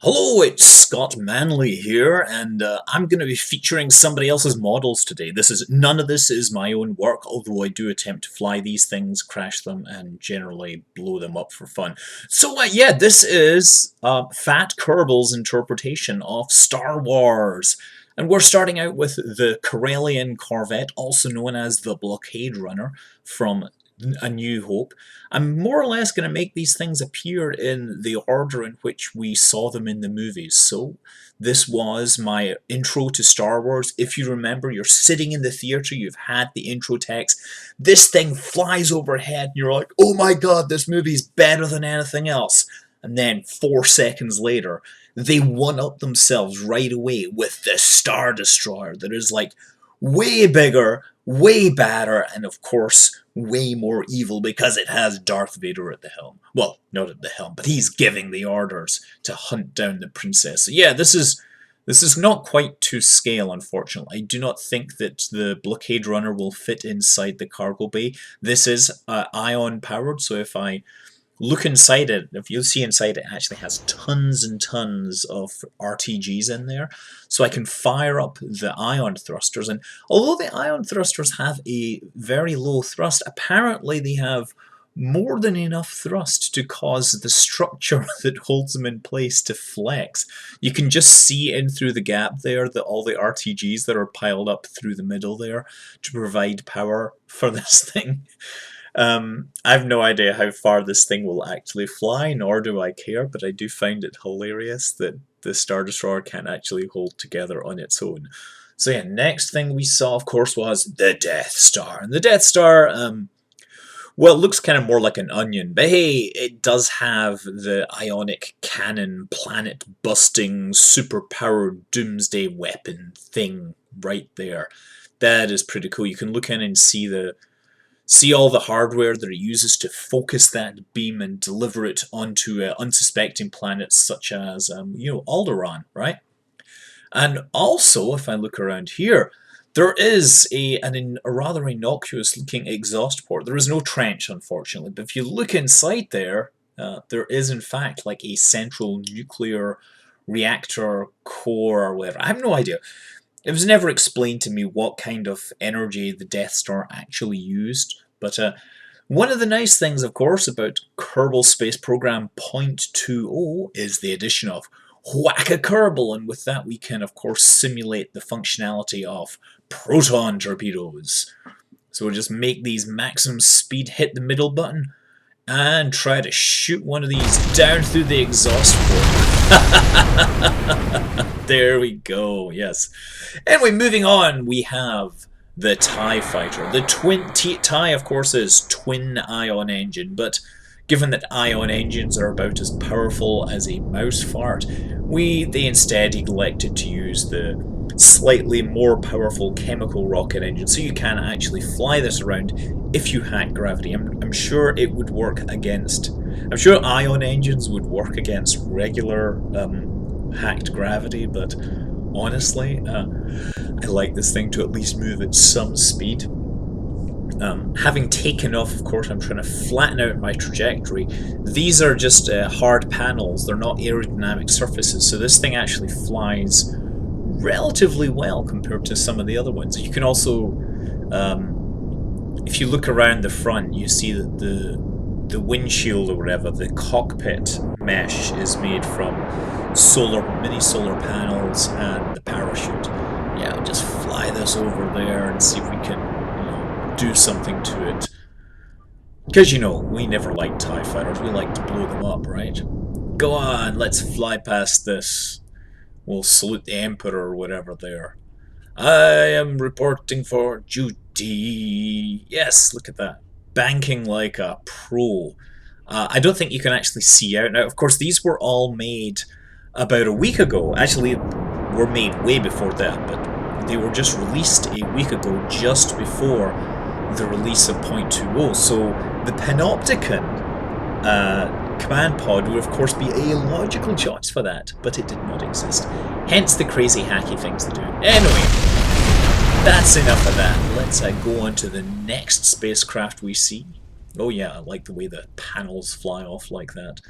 Hello, it's Scott Manley here, and I'm going to be featuring somebody else's models today. None of this is my own work, although I do attempt to fly these things, crash them, and generally blow them up for fun. So yeah, this is Fat Kerbal's interpretation of Star Wars. And we're starting out with the Corellian Corvette, also known as the Blockade Runner, from A New Hope. I'm more or less going to make these things appear in the order in which we saw them in the movies. So this was my intro to Star Wars. If you remember, you're sitting in the theater, you've had the intro text, this thing flies overhead and you're like, oh my god, this movie's better than anything else. And then 4 seconds later, they one-up themselves right away with the Star Destroyer that is like way bigger, way badder, and of course way more evil because it has Darth Vader at the helm. Well, not at the helm, but he's giving the orders to hunt down the princess. So yeah, this is not quite to scale, unfortunately. I do not think that the Blockade Runner will fit inside the cargo bay. This is ion powered, so if I look inside it, if you'll see inside, it actually has tons and tons of RTGs in there. So I can fire up the ion thrusters, and although the ion thrusters have a very low thrust, apparently they have more than enough thrust to cause the structure that holds them in place to flex. You can just see in through the gap there all the RTGs that are piled up through the middle there to provide power for this thing. I have no idea how far this thing will actually fly, nor do I care, but I do find it hilarious that the Star Destroyer can't actually hold together on its own. So yeah, next thing we saw, of course, was the Death Star. And the Death Star, well, it looks kind of more like an onion, but hey, it does have the ionic cannon, planet-busting, super-powered doomsday weapon thing right there. That is pretty cool. You can look in and see all the hardware that it uses to focus that beam and deliver it onto unsuspecting planets such as, Alderaan, right? And also, if I look around here, there is a rather innocuous-looking exhaust port. There is no trench, unfortunately, but if you look inside there, there is, in fact, like a central nuclear reactor core or whatever. I have no idea. It was never explained to me what kind of energy the Death Star actually used, but one of the nice things, of course, about Kerbal Space Program 0.20 is the addition of Whack a Kerbal, and with that we can, of course, simulate the functionality of proton torpedoes. So we'll just make these maximum speed, hit the middle button, and try to shoot one of these down through the exhaust port. There we go, yes. Anyway, moving on, we have the TIE Fighter. The TIE, of course, is twin ion engine, but given that ion engines are about as powerful as a mouse fart, they instead elected to use the slightly more powerful chemical rocket engine, so you can actually fly this around if you hack gravity. I'm sure it would work against... I'm sure ion engines would work against regular hacked gravity, but honestly, I like this thing to at least move at some speed. Having taken off, of course, I'm trying to flatten out my trajectory. These are just hard panels, they're not aerodynamic surfaces, so this thing actually flies relatively well compared to some of the other ones. You can also, if you look around the front, you see that the windshield or whatever, the cockpit mesh is made from mini solar panels and the parachute. Yeah, I'll just fly this over there and see if we can, do something to it. Because, we never liked TIE Fighters, we like to blow them up, right? Go on, let's fly past this. We'll salute the Emperor or whatever there. I am reporting for duty. Yes, look at that. Banking like a pro. I don't think you can actually see out. Now, of course, these were all made about a week ago. Actually, were made way before that, but they were just released a week ago, just before the release of 0.20. So the Panopticon command pod would, of course, be a logical choice for that, but it did not exist. Hence the crazy hacky things they do. Anyway, that's enough of that. Let's go on to the next spacecraft we see. Oh yeah, I like the way the panels fly off like that.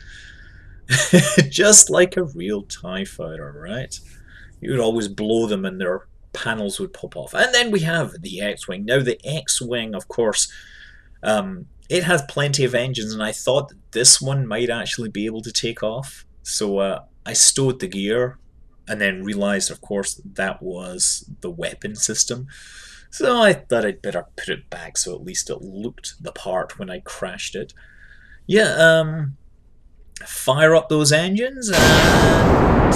Just like a real TIE fighter, right? You would always blow them and their panels would pop off. And then we have the X-Wing. Now the X-Wing, of course, it has plenty of engines, and I thought that this one might actually be able to take off. So I stowed the gear, and then realized, of course, that was the weapon system. So I thought I'd better put it back so at least it looked the part when I crashed it. Yeah, fire up those engines and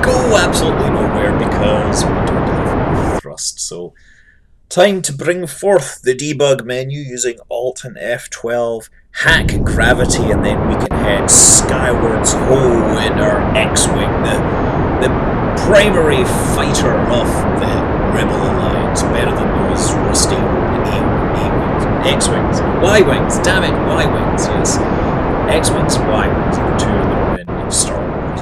go absolutely nowhere because we don't have enough thrust. So time to bring forth the debug menu using Alt and F12, hack gravity, and then we can head skywards ho in our X-Wing, the primary fighter of the Rebel Alliance, better than those rusty A-Wings, X-Wings, Y-Wings, damn it, Y-Wings, yes. X-Wings and Y-Wings are the two that are in Star Wars.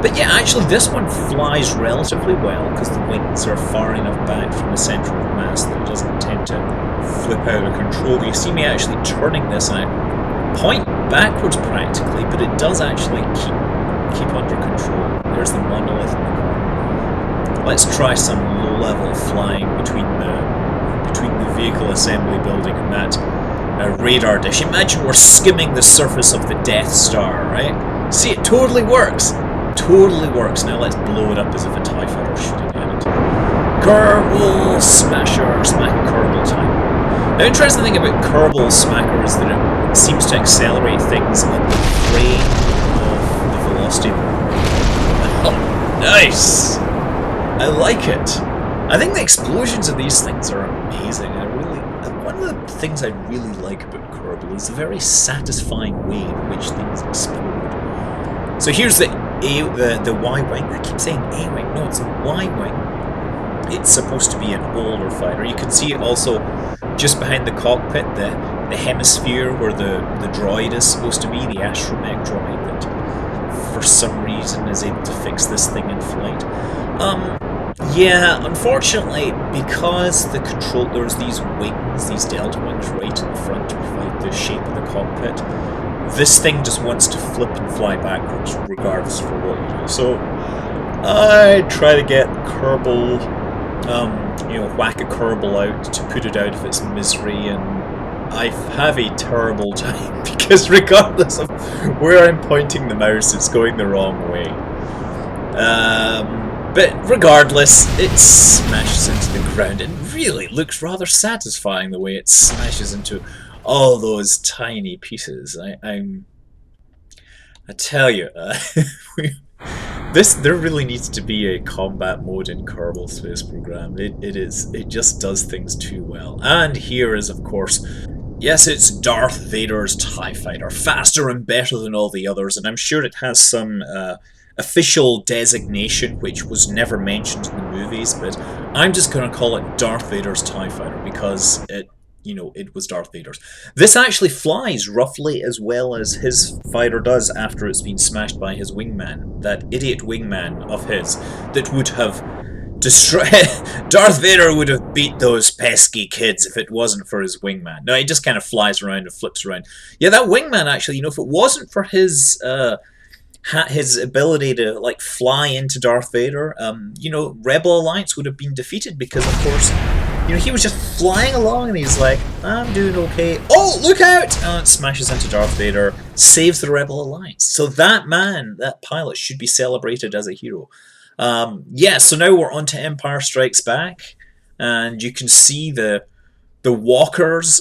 But yeah, actually this one flies relatively well because the wings are far enough back from the centre of mass that it doesn't tend to flip out of control. You see me actually turning this and I point backwards practically, but it does actually keep under control. There's the monolith in the corner. Let's try some low-level flying between the vehicle assembly building and that radar dish. Imagine we're skimming the surface of the Death Star, right? See, it totally works. Totally works. Now let's blow it up as if a TIE fighter was shooting at it. Kerbal Smasher, smack Kerbal time. Now, interesting thing about Kerbal Smacker is that it seems to accelerate things at the rate of the velocity. Oh, nice! I like it. I think the explosions of these things are amazing. One of the things I really like about Kerbal is the very satisfying way in which things explode. So here's the Y-Wing. I keep saying A-Wing. No, it's a Y-Wing. It's supposed to be an older fighter. You can see it also just behind the cockpit, the hemisphere where the droid is supposed to be, the astromech droid that for some reason is able to fix this thing in flight. Yeah, unfortunately, because there's these wings, these delta wings right in the front to provide the shape of the cockpit, this thing just wants to flip and fly backwards regardless for what you do. So I try to get Kerbal, whack a Kerbal out to put it out of its misery, and I have a terrible time because regardless of where I'm pointing the mouse, it's going the wrong way. But regardless, it smashes into the ground and really looks rather satisfying the way it smashes into all those tiny pieces. I tell you, there really needs to be a combat mode in Kerbal Space Program. It just does things too well. And here is, of course, yes, it's Darth Vader's TIE Fighter, faster and better than all the others, and I'm sure it has some official designation which was never mentioned in the movies, but I'm just going to call it Darth Vader's TIE Fighter because it was Darth Vader's. This actually flies roughly as well as his fighter does after it's been smashed by his wingman, that idiot wingman of his that would have destroyed... Darth Vader would have beat those pesky kids if it wasn't for his wingman. No, he just kind of flies around and flips around. Yeah, that wingman actually, if it wasn't for his ability to like fly into Darth Vader, Rebel Alliance would have been defeated because, of course, he was just flying along and he's like, I'm doing okay. Oh, look out! And it smashes into Darth Vader, saves the Rebel Alliance. So that man, that pilot, should be celebrated as a hero. Yeah, so now we're on to Empire Strikes Back, and you can see the walkers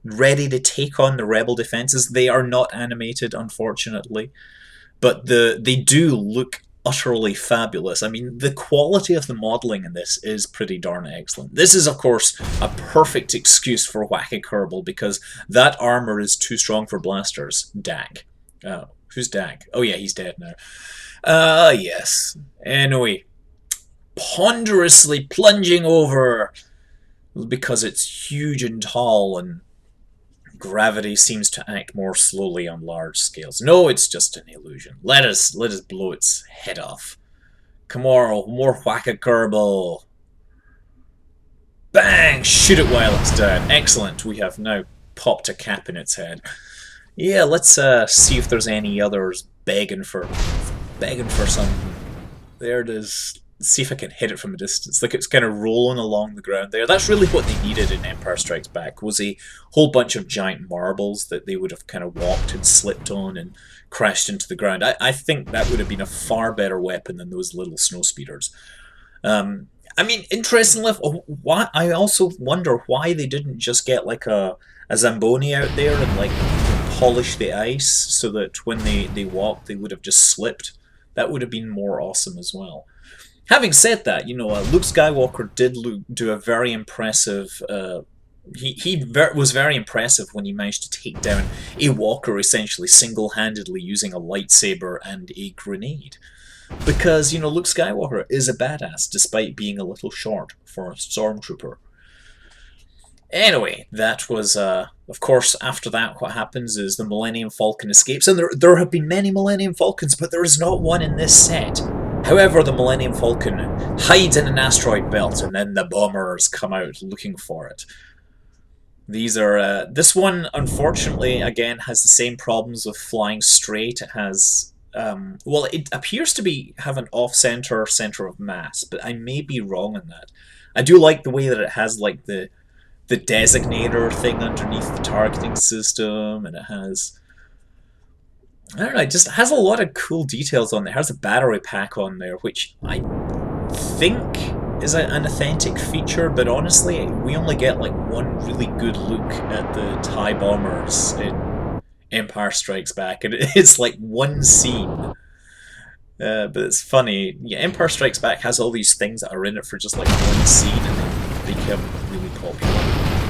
ready to take on the Rebel defenses. They are not animated, unfortunately, but they do look utterly fabulous. I mean, the quality of the modelling in this is pretty darn excellent. This is, of course, a perfect excuse for whacking Kerbal because that armour is too strong for blasters. Dak. Who's Dak? Oh yeah, he's dead now. Yes. Anyway, ponderously plunging over because it's huge and tall and gravity seems to act more slowly on large scales. No, it's just an illusion. Let us blow its head off. Come on, more whack a Kerbal. Bang! Shoot it while it's down. Excellent. We have now popped a cap in its head. Yeah, let's see if there's any others begging for some. There it is. Let's see if I can hit it from a distance. Look, it's kind of rolling along the ground there. That's really what they needed in Empire Strikes Back, was a whole bunch of giant marbles that they would have kind of walked and slipped on and crashed into the ground. I think that would have been a far better weapon than those little snow speeders. I mean, interestingly, why I also wonder why they didn't just get like a Zamboni out there and like polish the ice so that when they walked they would have just slipped. That would have been more awesome as well. Having said that, you know, Luke Skywalker did do a very impressive. Was very impressive when he managed to take down a walker essentially single-handedly using a lightsaber and a grenade. Because, you know, Luke Skywalker is a badass despite being a little short for a stormtrooper. Anyway, that was, of course, after that, what happens is the Millennium Falcon escapes, and there have been many Millennium Falcons, but there is not one in this set. However, the Millennium Falcon hides in an asteroid belt, and then the bombers come out looking for it. These are, this one, unfortunately, again, has the same problems with flying straight. It has, well, it appears to have an off-center center of mass, but I may be wrong in that. I do like the way that it has, like, the designator thing underneath the targeting system, and it has, I don't know, it just has a lot of cool details on there. It has a battery pack on there, which I think is an authentic feature, but honestly, we only get like one really good look at the TIE bombers in Empire Strikes Back, and it's like one scene. But it's funny, yeah, Empire Strikes Back has all these things that are in it for just like one scene, and then they become really popular.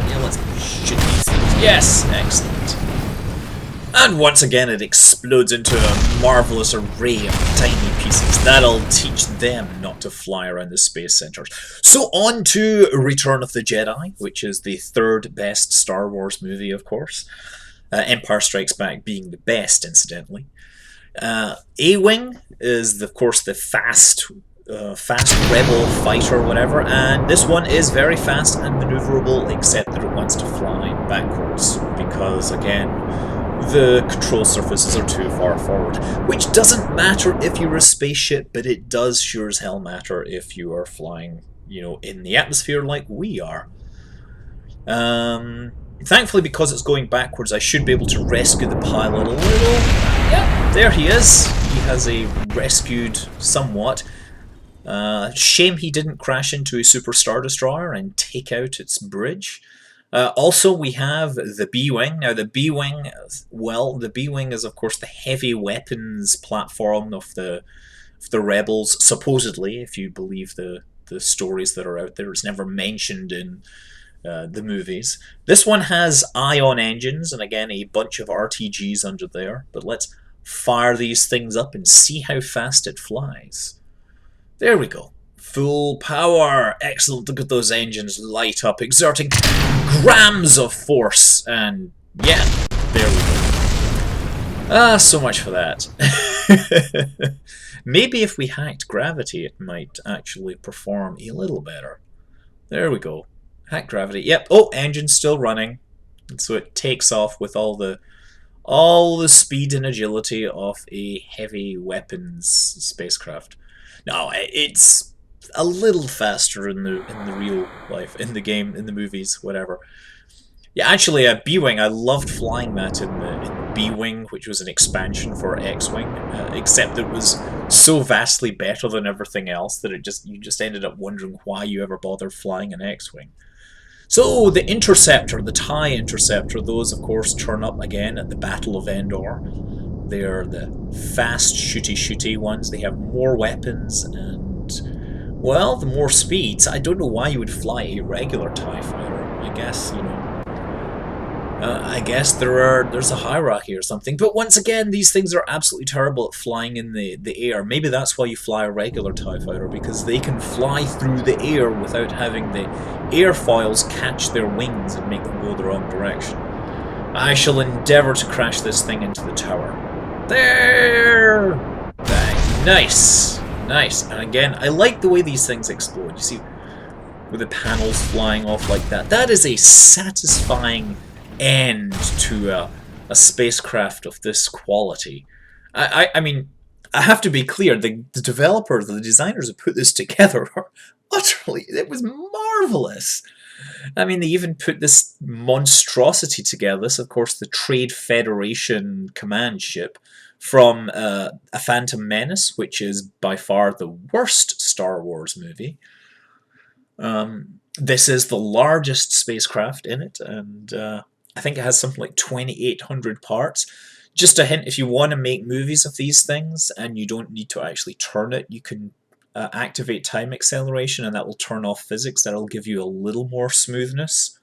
Yeah, let's shoot these things. Yes! Excellent. And once again it explodes into a marvellous array of tiny pieces. That'll teach them not to fly around the space centers. So on to Return of the Jedi, which is the third best Star Wars movie, of course. Empire Strikes Back being the best, incidentally. A-Wing is, of course, the fast rebel fighter, whatever, and this one is very fast and maneuverable, except that it wants to fly backwards, because, again, the control surfaces are too far forward. Which doesn't matter if you're a spaceship, but it does sure as hell matter if you are flying, you know, in the atmosphere like we are. Thankfully, because it's going backwards, I should be able to rescue the pilot a little. Yeah, there he is. He has a rescued somewhat. Shame he didn't crash into a Super Star Destroyer and take out its bridge. Also, we have the B-Wing. Now, the B-Wing, well, the B-Wing is, of course, the heavy weapons platform of the Rebels, supposedly, if you believe the stories that are out there. It's never mentioned in the movies. This one has ion engines, and again, a bunch of RTGs under there. But let's fire these things up and see how fast it flies. There we go. Full power! Excellent, look at those engines light up, exerting grams of force, and yeah, there we go. So much for that. Maybe if we hacked gravity, it might actually perform a little better. There we go. Hack gravity. Yep. Oh, engine's still running. And so it takes off with all the speed and agility of a heavy weapons spacecraft. No, it's a little faster in the real life, in the game, in the movies, whatever. Yeah, actually, B-Wing, I loved flying that in the B-Wing, which was an expansion for X-Wing, except it was so vastly better than everything else that you just ended up wondering why you ever bothered flying an X-Wing. So, the Interceptor, the TIE Interceptor, those, of course, turn up again at the Battle of Endor. They are the fast, shooty ones. They have more weapons and, well, the more speeds. I don't know why you would fly a regular TIE fighter. I guess, you know, I guess there's a hierarchy or something. But once again, these things are absolutely terrible at flying in the air. Maybe that's why you fly a regular TIE fighter, because they can fly through the air without having the airfoils catch their wings and make them go the wrong direction. I shall endeavour to crash this thing into the tower. There! Bang. Nice! Nice. And again, I like the way these things explode. You see, with the panels flying off like that. That is a satisfying end to a spacecraft of this quality. I mean, I have to be clear, the developers, the designers who put this together are utterly, it was marvellous. I mean, they even put this monstrosity together. This, of course, the Trade Federation command ship from A Phantom Menace, which is by far the worst Star Wars movie. This is the largest spacecraft in it, and I think it has something like 2,800 parts. Just a hint, if you want to make movies of these things and you don't need to actually turn it, you can activate time acceleration and that will turn off physics. That'll give you a little more smoothness.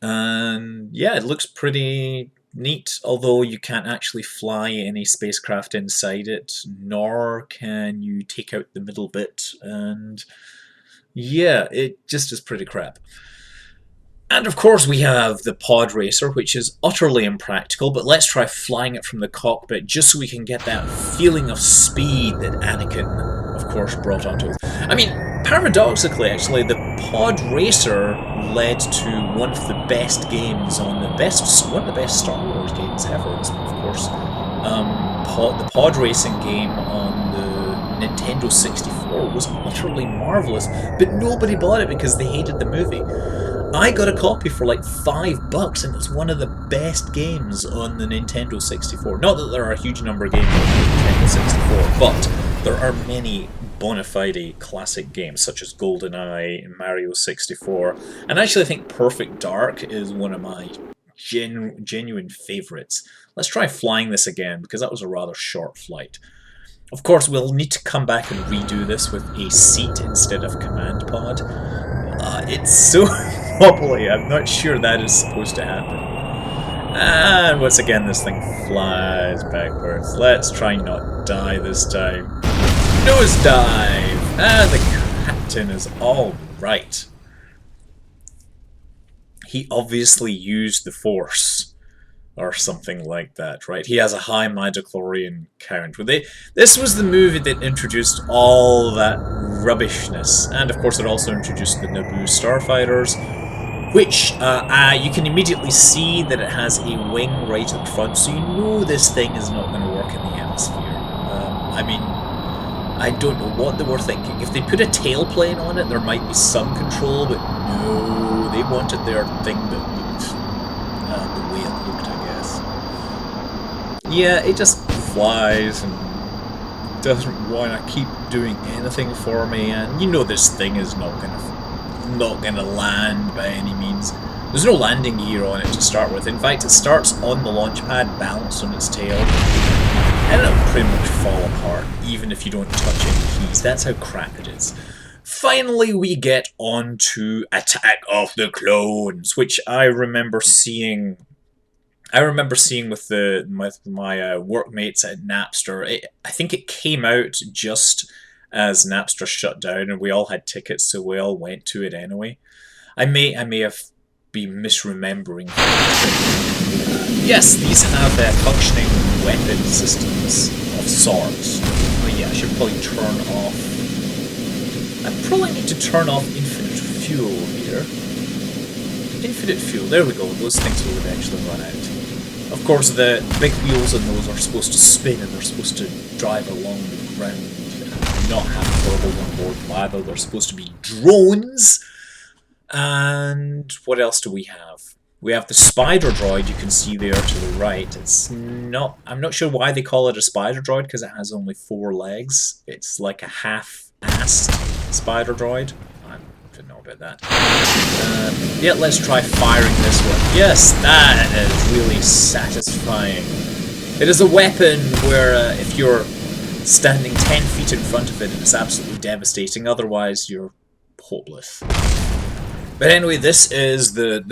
And yeah, it looks pretty neat, although you can't actually fly any spacecraft inside it, nor can you take out the middle bit, and yeah, it just is pretty crap. And of course we have the pod racer, which is utterly impractical, but let's try flying it from the cockpit just so we can get that feeling of speed that Anakin, of course, brought onto us. I mean, paradoxically, actually, the pod racer led to one of the best games on one of the best Star Wars games ever, of course. The pod racing game on the Nintendo 64 was utterly marvellous, but nobody bought it because they hated the movie. I got a copy for like $5 and it's one of the best games on the Nintendo 64. Not that there are a huge number of games on the Nintendo 64, but there are many bona fide classic games such as GoldenEye and Mario 64. And actually I think Perfect Dark is one of my genuine favourites. Let's try flying this again because that was a rather short flight. Of course we'll need to come back and redo this with a seat instead of command pod. It's so wobbly, I'm not sure that is supposed to happen. And once again this thing flies backwards. Let's try not die this time. Nosedive! And the captain is alright. He obviously used the Force. Or something like that, right? He has a high midichlorian count. This was the movie that introduced all that rubbishness. And of course it also introduced the Naboo starfighters, which you can immediately see that it has a wing right at the front, so you know this thing is not going to work in the atmosphere. I mean, I don't know what they were thinking. If they put a tailplane on it, there might be some control, but no, they wanted their thing that looked the way it looked, I guess. Yeah, it just flies and doesn't want to keep doing anything for me, and you know this thing is not gonna land by any means. There's no landing gear on it to start with. In fact, it starts on the launch pad, balanced on its tail, and it'll pretty much fall apart, even if you don't touch any keys. That's how crap it is. Finally, we get on to Attack of the Clones, which I remember seeing with my workmates at Napster. I think it came out just as Napster shut down, and we all had tickets, so we all went to it anyway. I may have been misremembering. Yes, these have functioning weapon systems of sorts. Oh yeah, I should probably turn off. I probably need to turn off infinite fuel here. Infinite fuel, there we go, those things will eventually run out. Of course, the big wheels on those are supposed to spin and they're supposed to drive along the ground and not have turbos on board either. They're supposed to be drones. And what else do we have? We have the spider droid you can see there to the right. I'm not sure why they call it a spider droid because it has only 4 legs. It's like a half-assed spider droid. I don't know about that. Yeah, let's try firing this one. Yes, that is really satisfying. It is a weapon where if you're standing 10 feet in front of it, it's absolutely devastating. Otherwise, you're hopeless. But anyway, this is the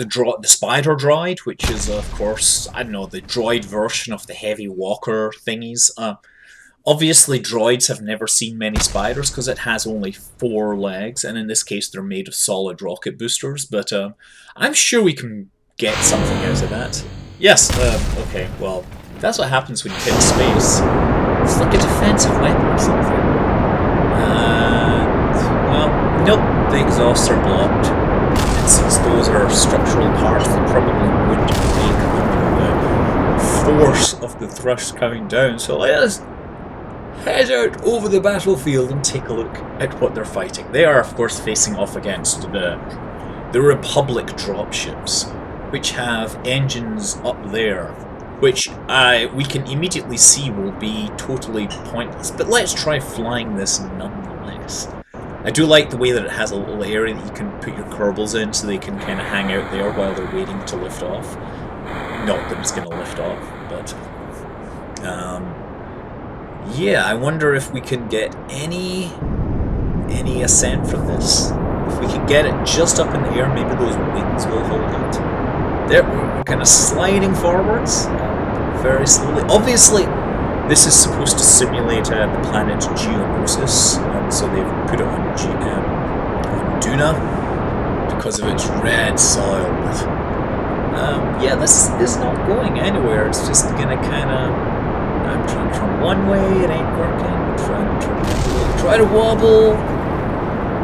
spider droid, which is, of course, I don't know, the droid version of the heavy walker thingies. Obviously, droids have never seen many spiders because it has only 4 legs, and in this case, they're made of solid rocket boosters. But I'm sure we can get something out of that. Yes. Okay. Well, that's what happens when you hit space. It's like a defensive weapon or something. And well, nope. The exhausts are blocked. since those are structural parts that probably wouldn't break under the force of the thrust coming down. So let us head out over the battlefield and take a look at what they're fighting. They are, of course, facing off against the Republic dropships, which have engines up there, which we can immediately see will be totally pointless. But let's try flying this nonetheless. I do like the way that it has a little area that you can put your Kerbals in so they can kind of hang out there while they're waiting to lift off. Not that it's going to lift off, but... yeah, I wonder if we can get any ascent from this. If we can get it just up in the air, maybe those wings will hold it. There, we're kind of sliding forwards, very slowly. Obviously, this is supposed to simulate the planet Geonosis, and so they've put it on Duna because of its red soil. But yeah, this is not going anywhere. It's just gonna kind of. I'm trying to turn one way, it ain't working. Try to wobble.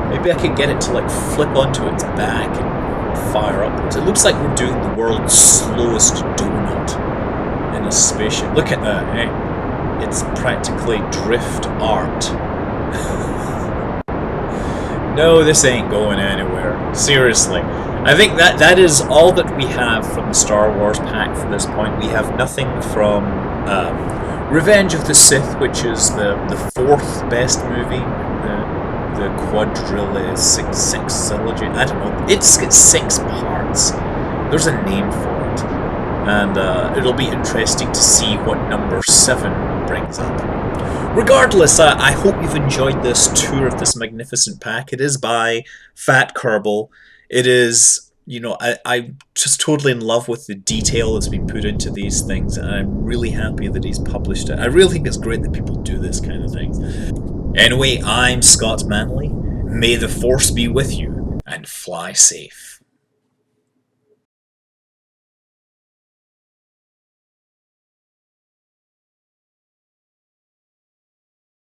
Maybe I could get it to like flip onto its back and fire upwards. It looks like we're doing the world's slowest donut in a spaceship. Look at that, eh? It's practically drift art. No, this ain't going anywhere. Seriously. I think that is all that we have from the Star Wars pack for this point. We have nothing from Revenge of the Sith, which is the fourth best movie. The quadrilogy. I don't know. It's got 6 parts. There's a name for it. And it'll be interesting to see what number 7 brings up. Regardless, I hope you've enjoyed this tour of this magnificent pack. It is by Fat Kerbal. It is, you know, I'm just totally in love with the detail that's been put into these things, and I'm really happy that he's published it. I really think it's great that people do this kind of thing. Anyway, I'm Scott Manley. May the Force be with you, and fly safe.